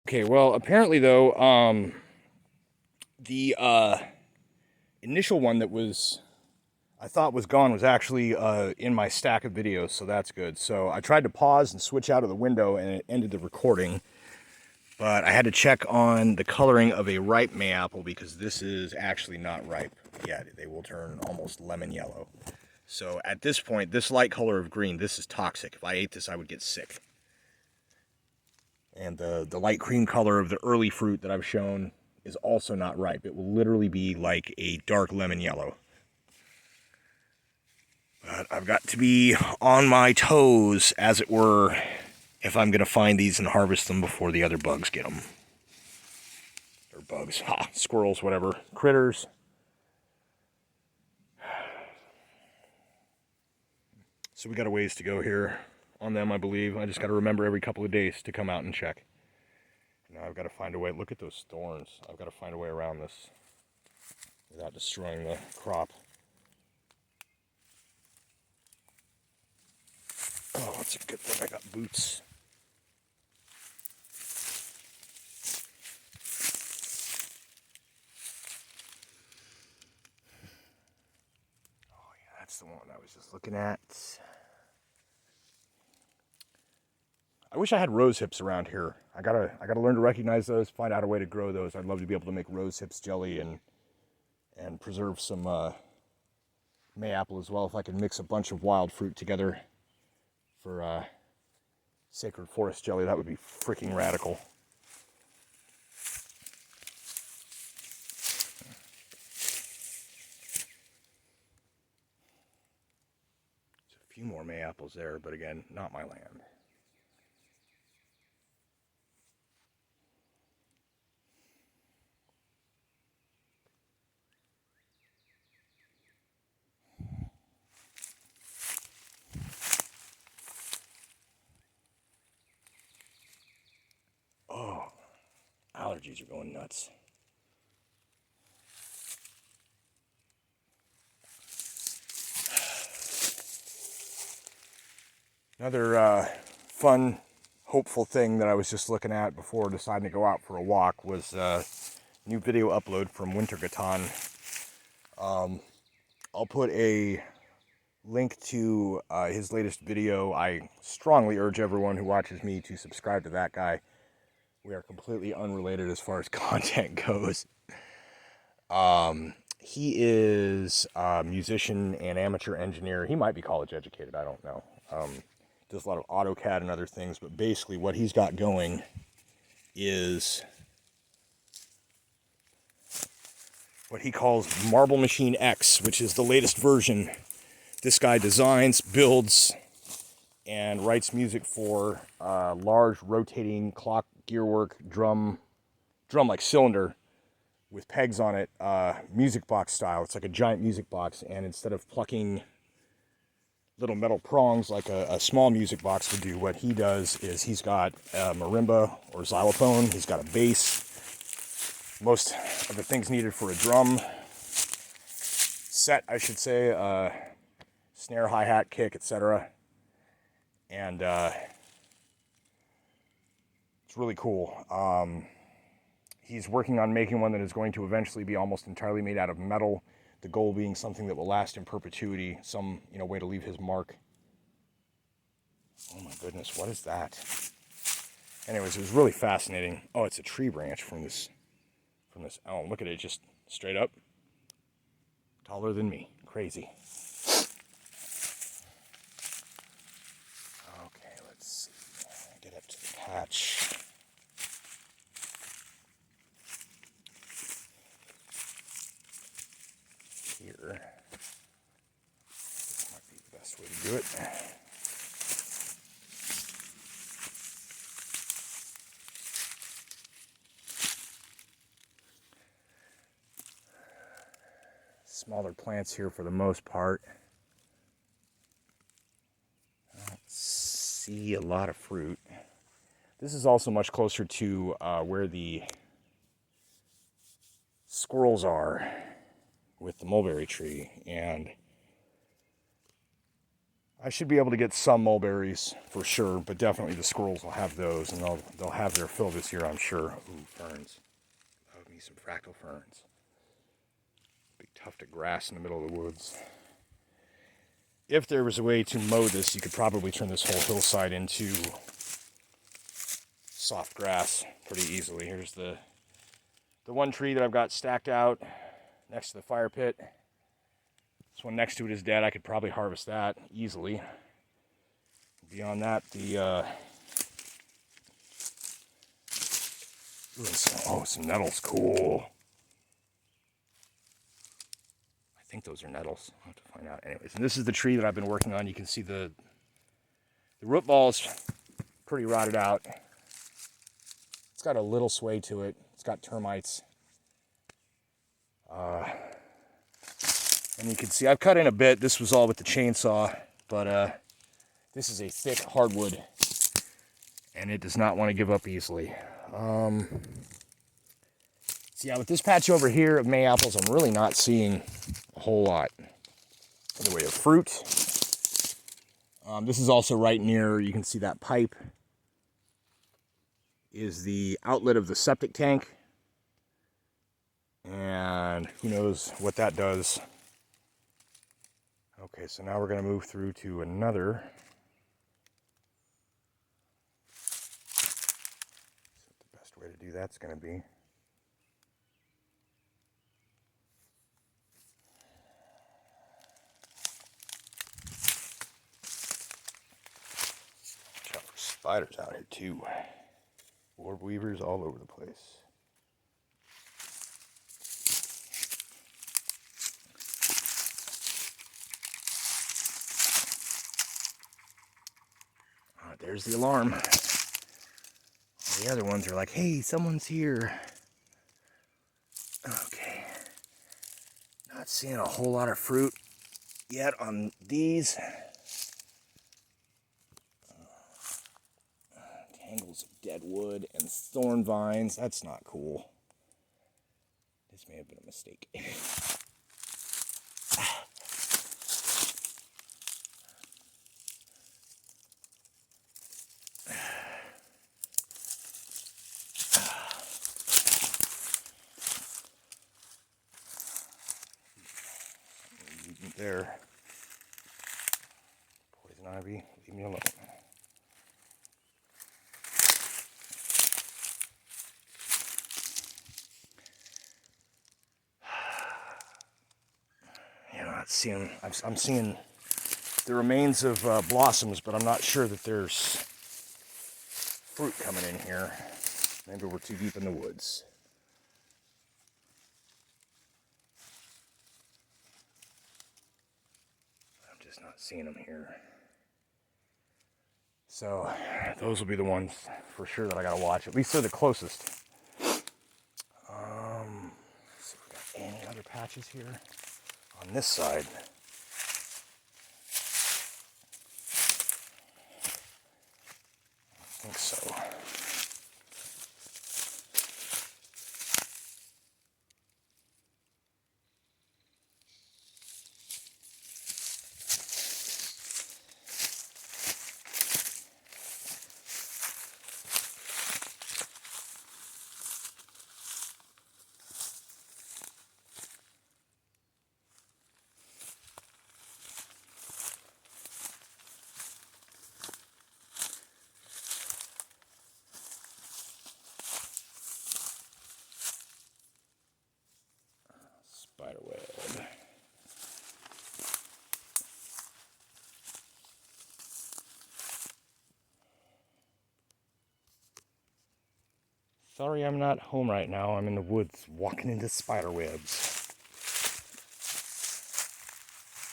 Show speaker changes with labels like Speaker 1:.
Speaker 1: Okay, well, apparently though, the initial one that was I thought was gone was actually in my stack of videos, so that's good. So I tried to pause and switch out of the window, and it ended the recording. But I had to check on the coloring of a ripe mayapple because this is actually not ripe yet. They will turn almost lemon yellow. So at this point, this light color of green, this is toxic. If I ate this, I would get sick. And the light cream color of the early fruit that I've shown is also not ripe. It will literally be like a dark lemon yellow. But I've got to be on my toes, as it were, if I'm going to find these and harvest them before the other bugs get them. Or bugs, squirrels, whatever, critters. So we got a ways to go here on them, I believe. I just got to remember every couple of days to come out and check. Now I've got to find a way. Look at those thorns. I've got to find a way around this without destroying the crop. Oh, that's a good thing I got boots. Oh yeah, that's the one I was just looking at. I wish I had rose hips around here. I gotta learn to recognize those, find out a way to grow those. I'd love to be able to make rose hips jelly and preserve some mayapple as well. If I could mix a bunch of wild fruit together for sacred forest jelly, that would be freaking radical. There's a few more mayapples there, but again, not my land. Oh, allergies are going nuts. Another fun, hopeful thing that I was just looking at before deciding to go out for a walk was a new video upload from Wintergatan. I'll put a link to his latest video. I strongly urge everyone who watches me to subscribe to that guy. We are completely unrelated as far as content goes. He is a musician and amateur engineer. He might be college educated, I don't know. Does a lot of AutoCAD and other things, but basically what he's got going is what he calls Marble Machine X, which is the latest version. This guy designs, builds, and writes music for large rotating clock gearwork drum like cylinder with pegs on it, music box style. It's like a giant music box, and instead of plucking little metal prongs like a small music box would do, what he does is he's got a marimba or xylophone, he's got a bass, most of the things needed for a drum set, I should say, snare, hi-hat, kick, etc. And it's really cool. He's working on making one that is going to eventually be almost entirely made out of metal. The goal being something that will last in perpetuity, some way to leave his mark. Oh my goodness, what is that? Anyways, it was really fascinating. Oh, it's a tree branch from this elm. Look at it, just straight up, taller than me. Crazy. Okay, let's see. Get up to the patch. Here. This might be the best way to do it. Smaller plants here for the most part. I don't see a lot of fruit. This is also much closer to where the squirrels are with the mulberry tree, and I should be able to get some mulberries for sure, but definitely the squirrels will have those, and they'll have their fill this year, I'm sure. Ooh, ferns. Love me some fractal ferns. Big tuft of grass in the middle of the woods. If there was a way to mow this, you could probably turn this whole hillside into soft grass pretty easily. Here's the one tree that I've got stacked out next to the fire pit. This one next to it is dead. I could probably harvest that easily. Beyond that, some nettles, cool. I think those are nettles. I'll have to find out. Anyways, and this is the tree that I've been working on. You can see the root ball's pretty rotted out. It's got a little sway to it. It's got termites. And you can see I've cut in a bit. This was all with the chainsaw, but this is a thick hardwood, and it does not want to give up easily. So yeah, with this patch over here of May apples, I'm really not seeing a whole lot in the way of fruit. This is also right near, you can see that pipe is the outlet of the septic tank. And who knows what that does. Okay, so now we're going to move through to another. So the best way to do that's going to be. Watch out for spiders out here too. Orb weavers all over the place. There's the alarm. The other ones are like, hey, someone's here. Okay. Not seeing a whole lot of fruit yet on these. Tangles of dead wood and thorn vines. That's not cool. This may have been a mistake. There. Poison ivy, leave me alone. You know, I'm seeing the remains of blossoms, but I'm not sure that there's fruit coming in here. Maybe we're too deep in the woods. I'm just not seeing them here. So those will be the ones for sure that I gotta watch. At least they're the closest. So we got any other patches here on this side? I think so. Spiderweb. Sorry I'm not home right now. I'm in the woods walking into spider webs.